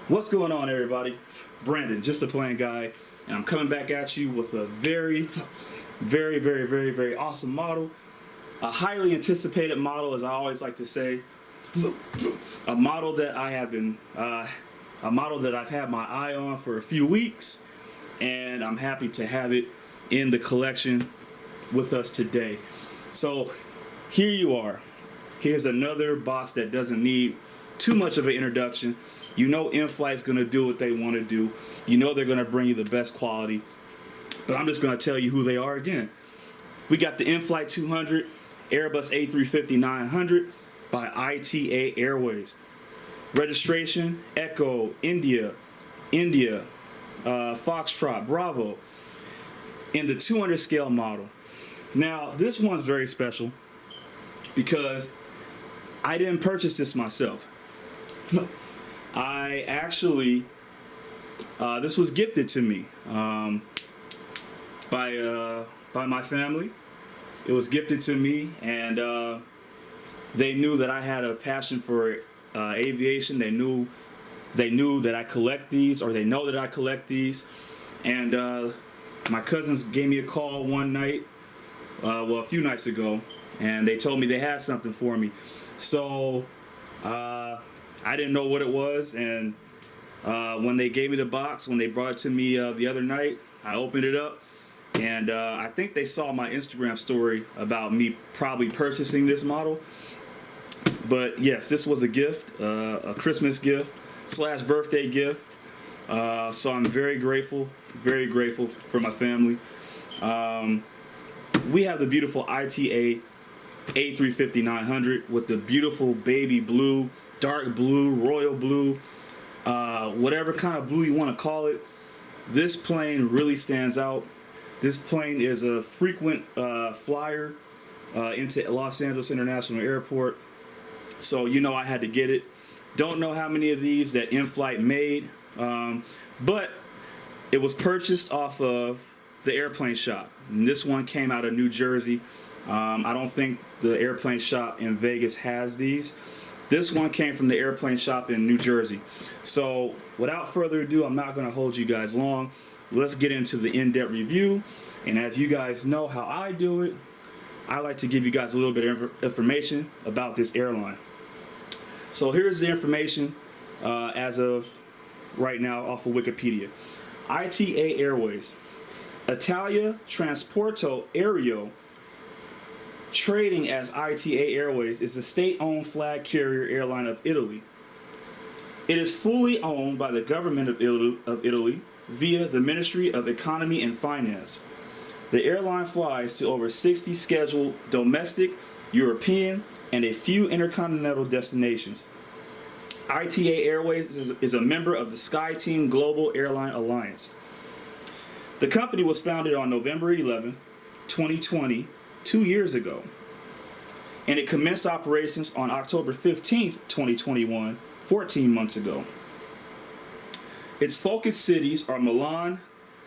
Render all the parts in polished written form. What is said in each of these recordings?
What's going on, everybody? Brandon, just a plain guy, and I'm coming back at you with a very awesome model. A highly anticipated model, as I always like to say. A model that I've had my eye on for a few weeks, and I'm happy to have it in the collection with us today. So here you are. Here's another box that doesn't need too much of an introduction. You know Inflight's going to do what they want to do. You know they're going to bring you the best quality. But I'm just going to tell you who they are again. We got the Inflight200 Airbus A350-900 by ITA Airways. Registration, Echo, India, Foxtrot, Bravo, in the 200 scale model. Now, this one's very special because I didn't purchase this myself. I actually, this was gifted to me by my family. It was gifted to me, and they knew that I had a passion for aviation. They knew that I collect these, or they know that I collect these. And my cousins gave me a call one night, a few nights ago, and they told me they had something for me. So I didn't know what it was, and when they gave me the box, when they brought it to me the other night, I opened it up, and I think they saw my Instagram story about me probably purchasing this model. But yes, this was a gift, a Christmas gift / birthday gift. So I'm very grateful for my family. We have the beautiful ITA A350-900 with the beautiful baby blue, dark blue, royal blue, whatever kind of blue you want to call it. This plane really stands out. This plane is a frequent flyer into Los Angeles International Airport, so you know I had to get it. Don't know how many of these that Inflight made, but it was purchased off of the airplane shop, and this one came out of New Jersey. I don't think the airplane shop in Vegas has these. This one came from the airplane shop in New Jersey. So without further ado, I'm not going to hold you guys long. Let's get into the in-depth review. And as you guys know how I do it, I like to give you guys a little bit of information about this airline. So here's the information as of right now off of Wikipedia. ITA Airways, Italia Trasporto Aereo, trading as ITA Airways, is the state-owned flag carrier airline of Italy. It is fully owned by the government of Italy via the Ministry of Economy and Finance. The airline flies to over 60 scheduled domestic, European, and a few intercontinental destinations. ITA Airways is a member of the SkyTeam Global Airline Alliance. The company was founded on November 11, 2020, 2 years ago, and it commenced operations on October 15, 2021, 14 months ago. Its focus cities are Milan,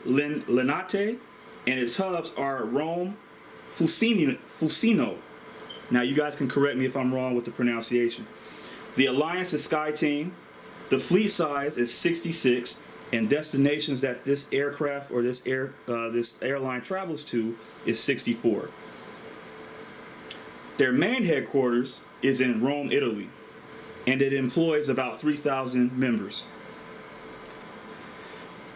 Linate, and its hubs are Rome, Fusino. Now you guys can correct me if I'm wrong with the pronunciation. The alliance is SkyTeam. The fleet size is 66, and destinations that this aircraft or this airline travels to is 64. Their main headquarters is in Rome, Italy, and it employs about 3,000 members.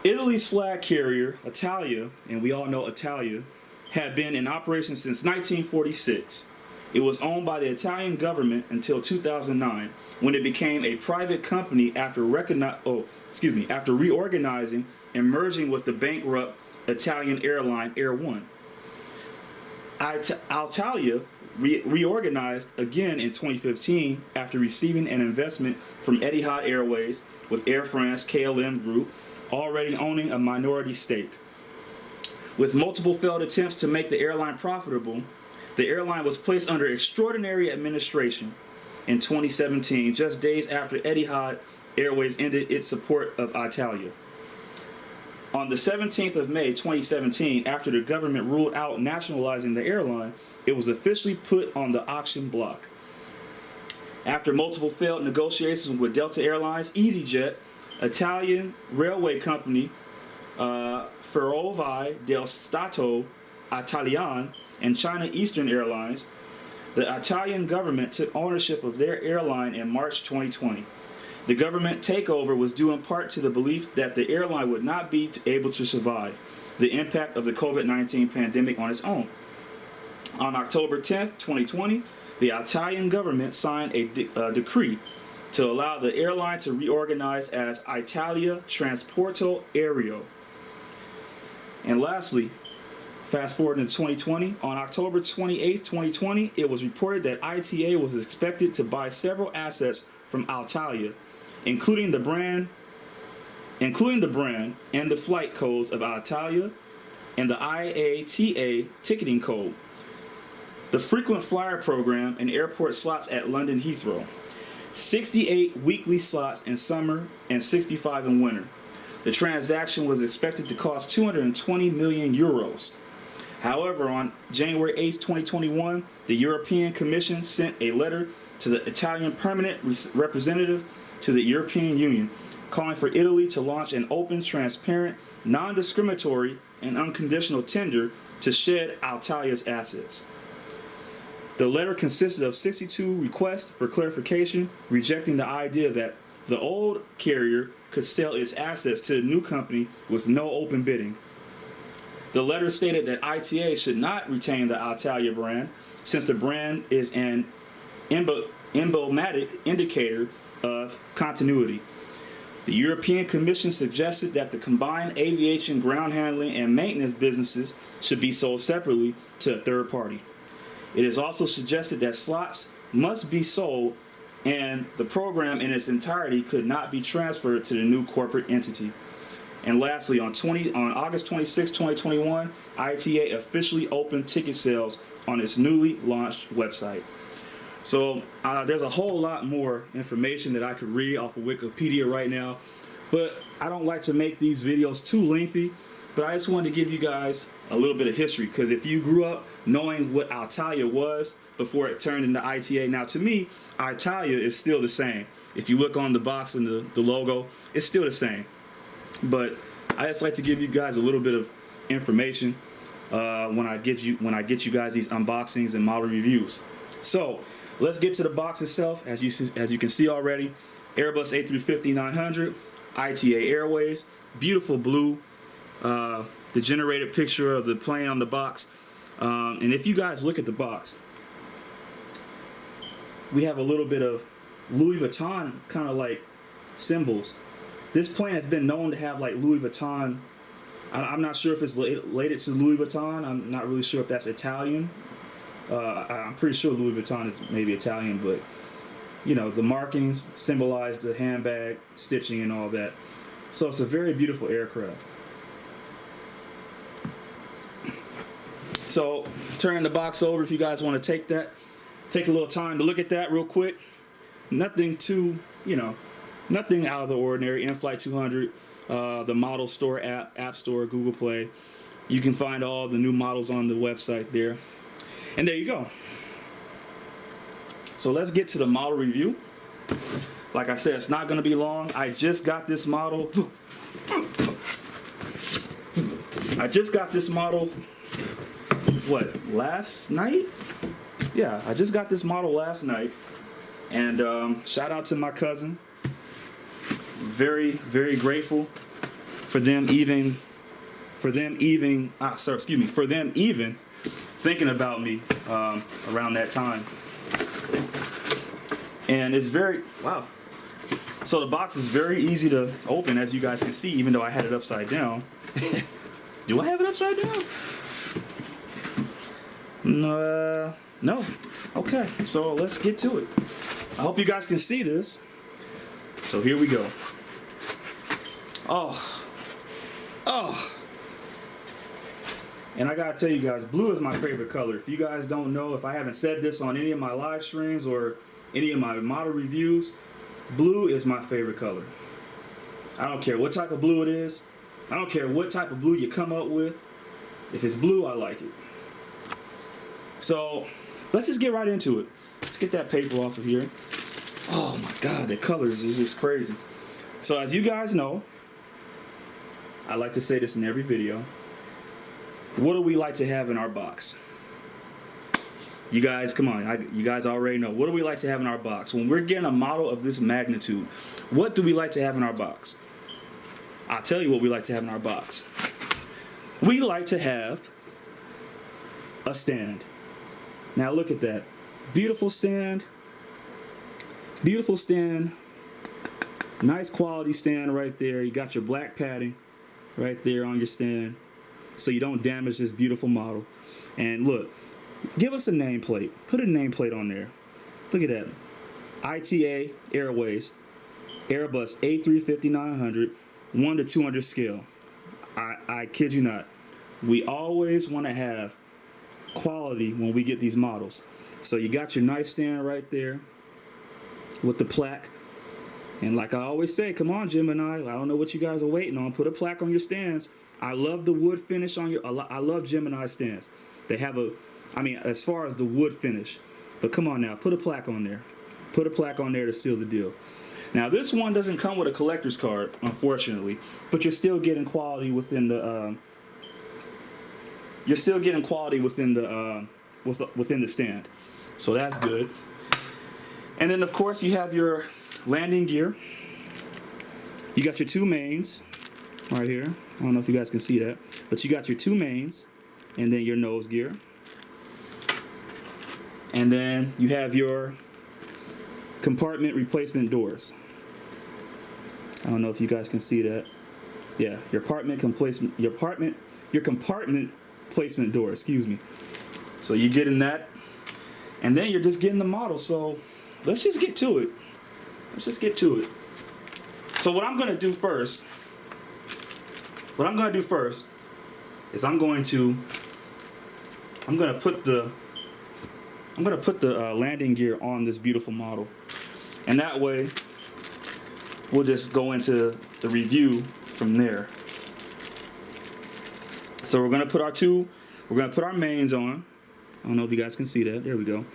Italy's flag carrier, Italia, and we all know Italia, had been in operation since 1946. It was owned by the Italian government until 2009, when it became a private company after reorganizing and merging with the bankrupt Italian airline Air One. Alitalia reorganized again in 2015 after receiving an investment from Etihad Airways, with Air France KLM Group already owning a minority stake. With multiple failed attempts to make the airline profitable, the airline was placed under extraordinary administration in 2017, just days after Etihad Airways ended its support of Italia. On the 17th of May 2017, after the government ruled out nationalizing the airline, it was officially put on the auction block. After multiple failed negotiations with Delta Airlines, EasyJet, Italian railway company Ferrovie dello Stato Italiane and China Eastern Airlines, the Italian government took ownership of their airline in March 2020. The government takeover was due in part to the belief that the airline would not be able to survive the impact of the COVID-19 pandemic on its own. On October 10, 2020, the Italian government signed a decree to allow the airline to reorganize as Italia Trasporto Aereo. And lastly, fast forward into 2020, on October 28, 2020, it was reported that ITA was expected to buy several assets from Alitalia, including the brand and the flight codes of Alitalia and the IATA ticketing code, the frequent flyer program and airport slots at London Heathrow, 68 weekly slots in summer and 65 in winter. The transaction was expected to cost 220 million euros. However, on January 8, 2021, the European Commission sent a letter to the Italian permanent representative to the European Union, calling for Italy to launch an open, transparent, non-discriminatory, and unconditional tender to shed Altalia's assets. The letter consisted of 62 requests for clarification, rejecting the idea that the old carrier could sell its assets to the new company with no open bidding. The letter stated that ITA should not retain the Alitalia brand, since the brand is an emblematic indicator of continuity. The European Commission suggested that the combined aviation, ground handling, and maintenance businesses should be sold separately to a third party. It is also suggested that slots must be sold and the program in its entirety could not be transferred to the new corporate entity. And lastly, on August 26, 2021, ITA officially opened ticket sales on its newly launched website. So there's a whole lot more information that I could read off of Wikipedia right now, but I don't like to make these videos too lengthy, but I just wanted to give you guys a little bit of history, because if you grew up knowing what Alitalia was before it turned into ITA, now to me, Alitalia is still the same. If you look on the box and the logo, it's still the same. But I just like to give you guys a little bit of information when I get you guys these unboxings and model reviews. So let's get to the box itself. As you can see already, Airbus A350-900, ITA Airways, beautiful blue, the generated picture of the plane on the box. And if you guys look at the box, we have a little bit of Louis Vuitton kind of like symbols. This plane has been known to have like Louis Vuitton. I'm not sure if it's related to Louis Vuitton. I'm not really sure if that's Italian. I'm pretty sure Louis Vuitton is maybe Italian, but you know, the markings symbolize the handbag, stitching, and all that. So it's a very beautiful aircraft. So turn the box over if you guys want to take a little time to look at that real quick. Nothing too, nothing out of the ordinary. Inflight200, the model store app store, Google Play. You can find all the new models on the website there. And there you go. So let's get to the model review. Like I said, it's not going to be long. I just got this model. Last night? Yeah, I just got this model last night. And shout out to my cousin. Very, very grateful for them even thinking about me around that time. And it's wow. So the box is very easy to open, as you guys can see, even though I had it upside down. Do I have it upside down? No. Okay, so let's get to it. I hope you guys can see this. So here we go. Oh. And I gotta tell you guys, blue is my favorite color. If you guys don't know, if I haven't said this on any of my live streams or any of my model reviews, blue is my favorite color. I don't care what type of blue it is. I don't care what type of blue you come up with. If it's blue, I like it. So let's just get right into it. Let's get that paper off of here. Oh my God, the colors is just crazy. So as you guys know, I like to say this in every video. What do we like to have in our box? You guys, come on, you guys already know. What do we like to have in our box? When we're getting a model of this magnitude, what do we like to have in our box? I'll tell you what we like to have in our box. We like to have a stand. Now look at that. Beautiful stand. Beautiful stand. Nice quality stand right there. You got your black padding right there on your stand, so you don't damage this beautiful model. And look, give us a nameplate. Put a nameplate on there. Look at that. ITA Airways, Airbus A350-900, 1 to 200 scale. I kid you not. We always want to have quality when we get these models. So you got your nice stand right there with the plaque. And like I always say, come on, Gemini, I don't know what you guys are waiting on. Put a plaque on your stands. I love the wood finish on your, I love Gemini stands. They have a, I mean, as far as the wood finish. But come on now, put a plaque on there. Put a plaque on there to seal the deal. Now this one doesn't come with a collector's card, unfortunately, but you're still getting quality within the, within the stand. So that's good. And then of course you have your landing gear. You got your two mains right here. I don't know if you guys can see that, but you got your two mains and then your nose gear. And then you have your compartment replacement doors. I don't know if you guys can see that. Yeah, your compartment placement door, excuse me. So you're getting that. And then you're just getting the model. So let's just get to it. Let's just get to it. So what I'm going to do first is I'm going to put the landing gear on this beautiful model, and that way we'll just go into the review from there. So we're going to put our mains on. I don't know if you guys can see that. There we go.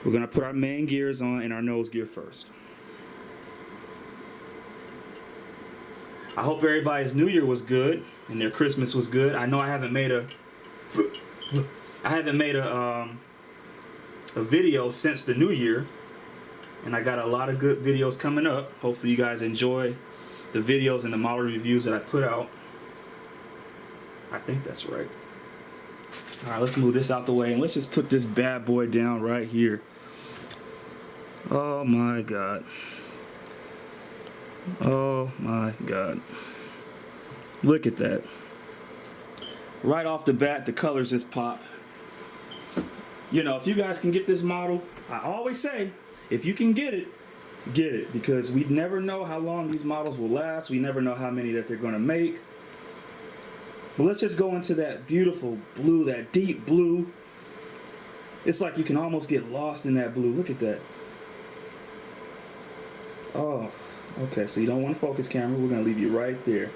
We're going to put our main gears on and our nose gear first. I hope everybody's New Year was good and their Christmas was good. I know I haven't made a video since the New Year, and I got a lot of good videos coming up. Hopefully you guys enjoy the videos and the model reviews that I put out. I think that's right. All right, let's move this out the way and let's just put this bad boy down right here. Oh my God. Oh my God. Look at that. Right off the bat, the colors just pop. You know, if you guys can get this model, I always say, if you can get it, because we never know how long these models will last. We never know how many that they're going to make. But let's just go into that beautiful blue, that deep blue. It's like you can almost get lost in that blue. Look at that. Oh, okay, so you don't want to focus camera. We're going to leave you right there.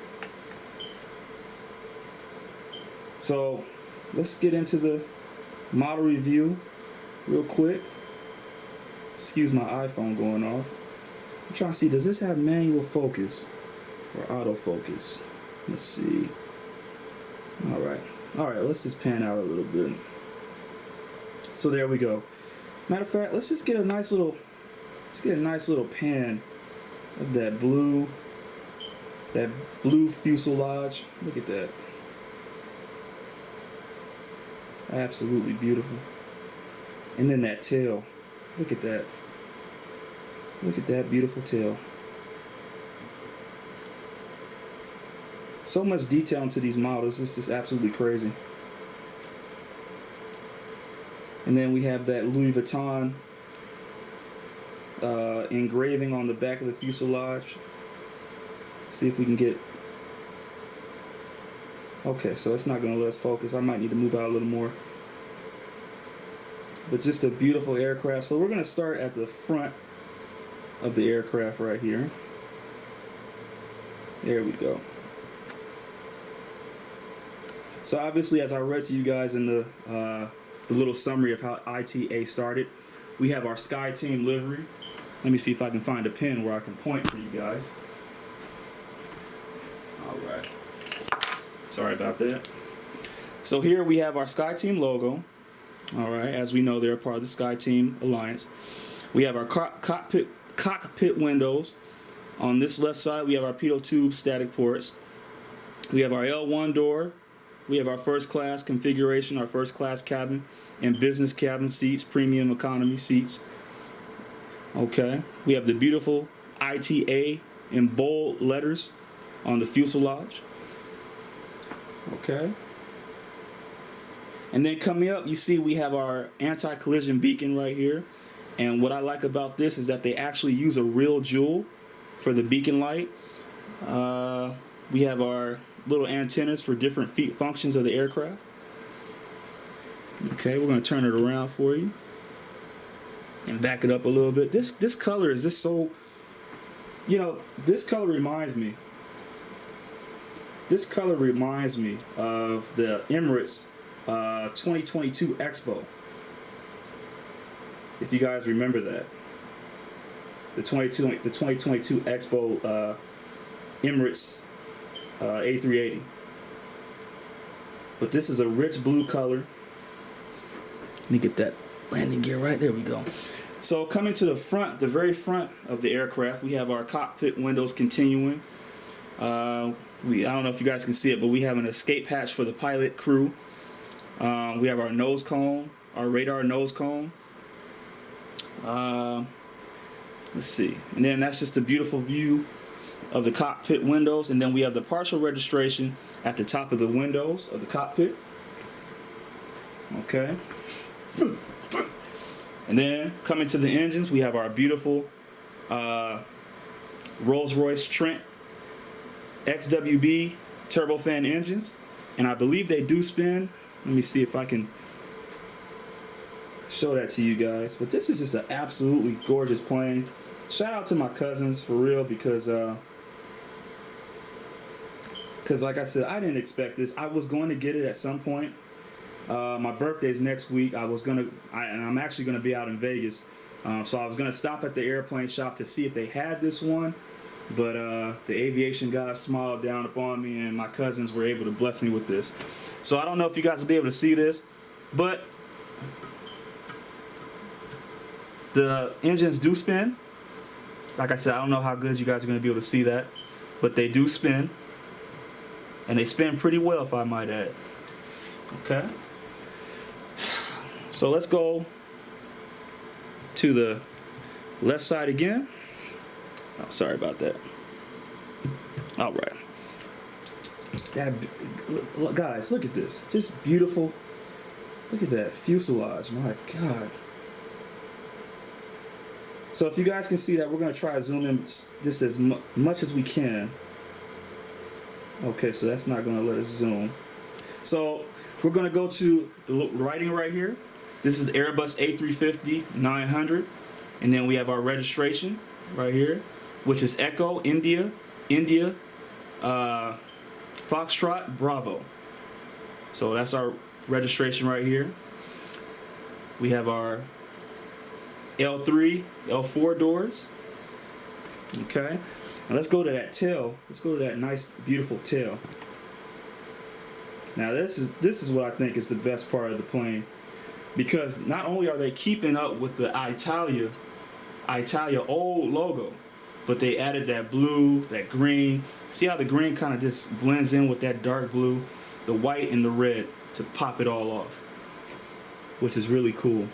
So let's get into the model review real quick. Excuse my iPhone going off. I'm trying to see, does this have manual focus or autofocus? Let's see. All right, let's just pan out a little bit. So there we go. Matter of fact, let's just get a nice little pan of that blue fuselage. Look at that. Absolutely beautiful. And then that tail. Look at that. Look at that beautiful tail. So much detail into these models. It's just absolutely crazy. And then we have that Louis Vuitton engraving on the back of the fuselage. Let's see if we can get... Okay, so it's not going to let us focus. I might need to move out a little more. But just a beautiful aircraft. So we're going to start at the front of the aircraft right here. There we go. So obviously, as I read to you guys in the little summary of how ITA started, we have our Sky Team livery. Let me see if I can find a pin where I can point for you guys. All right. Sorry about that. So here we have our SkyTeam logo. All right, as we know, they're a part of the SkyTeam Alliance. We have our cockpit windows. On this left side, we have our pitot tube static ports. We have our L1 door. We have our first class configuration, our first class cabin, and business cabin seats, premium economy seats. Okay, we have the beautiful ITA in bold letters on the fuselage. Okay. And then coming up, you see we have our anti-collision beacon right here. And what I like about this is that they actually use a real jewel for the beacon light. We have our little antennas for different functions of the aircraft. Okay, we're going to turn it around for you and back it up a little bit. This color is just so, you know, this color reminds me. This color reminds me of the Emirates 2022 Expo. If you guys remember that, the 2022 Expo Emirates A380. But this is a rich blue color. Let me get that landing gear right there. We go. So coming to the front, the very front of the aircraft, we have our cockpit windows continuing. I don't know if you guys can see it, but we have an escape hatch for the pilot crew. We have our nose cone, our radar nose cone. Let's see, and then that's just a beautiful view of the cockpit windows, and then we have the partial registration at the top of the windows of the cockpit. Okay. And then coming to the engines, we have our beautiful Rolls-Royce Trent XWB turbofan engines, and I believe they do spin. Let me see if I can show that to you guys. But this is just an absolutely gorgeous plane. Shout out to my cousins for real, because like I said, I didn't expect this. I was going to get it at some point. My birthday's next week. And I'm actually gonna be out in Vegas, so I was gonna stop at the airplane shop to see if they had this one. But the aviation guys smiled down upon me, and my cousins were able to bless me with this. So I don't know if you guys will be able to see this, but the engines do spin. Like I said, I don't know how good you guys are going to be able to see that, but they do spin, and they spin pretty well, if I might add. Okay. So let's go to the left side again. Oh, sorry about that. All right. Guys, look at this. Just beautiful. Look at that fuselage. My God. So if you guys can see that, we're going to try to zoom in just as much as we can. Okay, so that's not going to let us zoom. So we're going to go to the writing right here. This is Airbus A350-900. And then we have our registration right here, which is Echo, India, Foxtrot, Bravo. So that's our registration right here. We have our L3, L4 doors. Okay. Now let's go to that tail. Let's go to that nice, beautiful tail. Now this is what I think is the best part of the plane, because not only are they keeping up with the Italia old logo, but they added that blue, that green. See how the green kind of just blends in with that dark blue, the white and the red to pop it all off, which is really cool.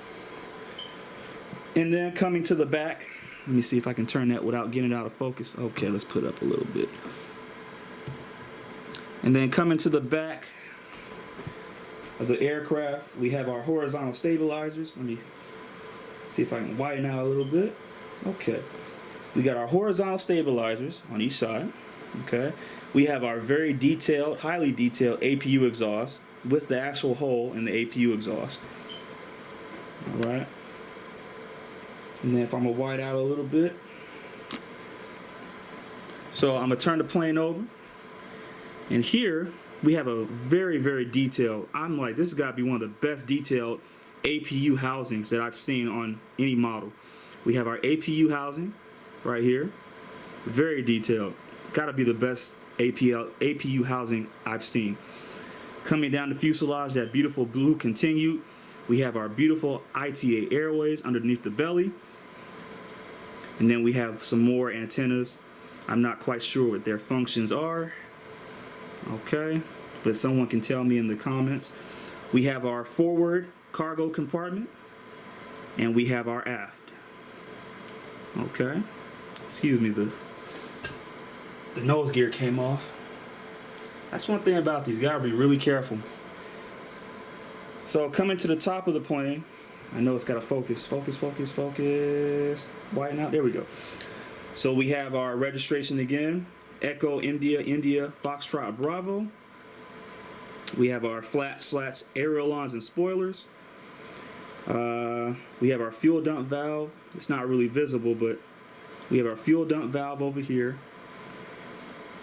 And then coming to the back, let me see if I can turn that without getting it out of focus. Okay, let's put it up a little bit. And then coming to the back of the aircraft, we have our horizontal stabilizers. Let me see if I can widen out a little bit. Okay. We got our horizontal stabilizers on each side. Okay. We have our very detailed, highly detailed APU exhaust with the actual hole in the APU exhaust. All right. And then if I'm going to wide out a little bit. So I'm going to turn the plane over. And here we have a very, very detailed, I'm like, this has got to be one of the best detailed APU housings that I've seen on any model. We have our APU housing right here. Very detailed. Got to be the best APU housing I've seen. Coming down the fuselage, that beautiful blue continued. We have our beautiful ITA Airways underneath the belly. And then we have some more antennas. I'm not quite sure what their functions are. Okay, but someone can tell me in the comments. We have our forward cargo compartment, and we have our aft. Okay, excuse me, the nose gear came off. That's one thing about these, gotta be really careful. So coming to the top of the plane, I know it's gotta focus. Whiten out, there we go. So we have our registration again, Echo India Foxtrot Bravo. We have our flat slats, ailerons and spoilers. We have our fuel dump valve. It's not really visible, but we have our fuel dump valve over here.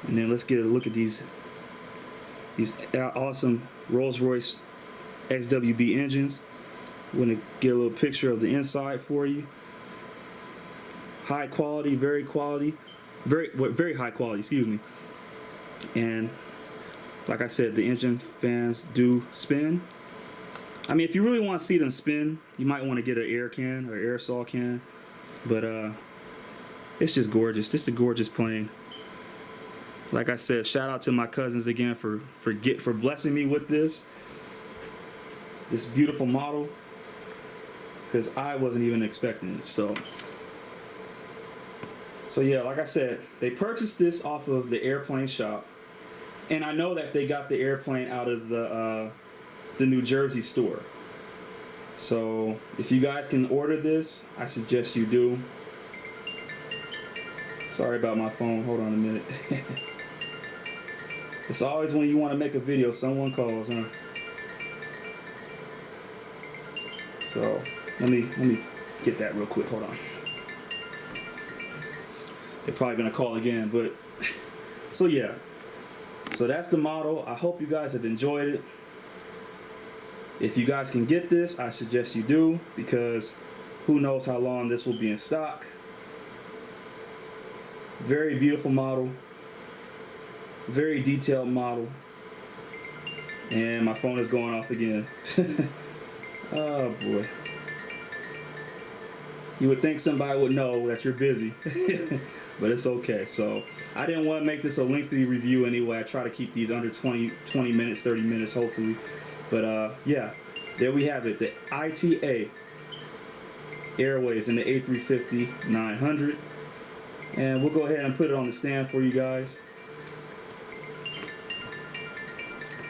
And then let's get a look at these awesome Rolls-Royce XWB engines. I'm going to get a little picture of the inside for you. High quality, very high quality, excuse me. And like I said, the engine fans do spin. I mean, if you really want to see them spin, you might want to get an air can or aerosol can. But it's just gorgeous. Just a gorgeous plane. Like I said, shout out to my cousins again for blessing me with this beautiful model, because I wasn't even expecting it. So yeah, like I said, they purchased this off of the airplane shop, and I know that they got the airplane out of the New Jersey store. So if you guys can order this, I suggest you do. Sorry about my phone. Hold on a minute. It's always when you want to make a video, someone calls, huh? So let me get that real quick. Hold on. They're probably gonna call again, but so yeah. So that's the model. I hope you guys have enjoyed it. If you guys can get this, I suggest you do, because who knows how long this will be in stock. Very beautiful model. Very detailed model. And my phone is going off again. Oh boy. You would think somebody would know that you're busy. But it's okay. So I didn't want to make this a lengthy review anyway. I try to keep these under 20 minutes, 30 minutes hopefully. But yeah, there we have it. The ITA Airways and the A350-900. And we'll go ahead and put it on the stand for you guys.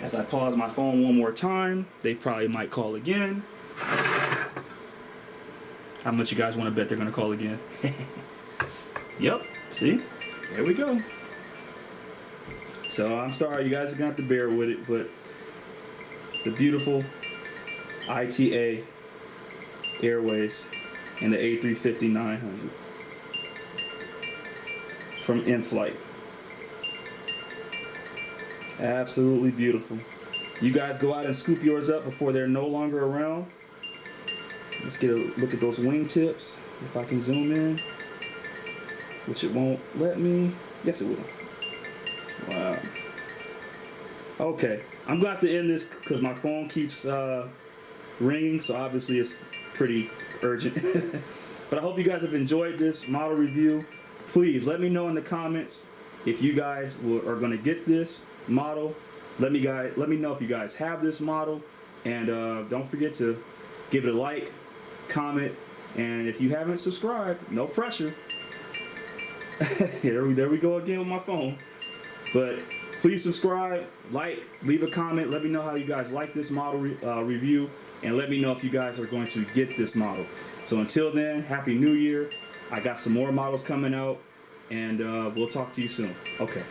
As I pause my phone one more time, they probably might call again. How much you guys want to bet they're going to call again? Yep, see? There we go. So I'm sorry, you guys are going to have to bear with it, but the beautiful ITA Airways and the A350-900 from Inflight. Absolutely beautiful. You guys go out and scoop yours up before they're no longer around. Let's get a look at those wingtips. If I can zoom in, which it won't let me. Yes, it will. Wow. Okay, I'm gonna have to end this because my phone keeps ringing, so obviously it's pretty urgent. But I hope you guys have enjoyed this model review. Please let me know in the comments if you guys are gonna get this model. Let me know if you guys have this model, and don't forget to give it a like, comment, and if you haven't subscribed, no pressure. There we go again with my phone. But please subscribe, like, leave a comment, let me know how you guys like this model review, and let me know if you guys are going to get this model. So until then, Happy New Year. I got some more models coming out, and we'll talk to you soon. Okay.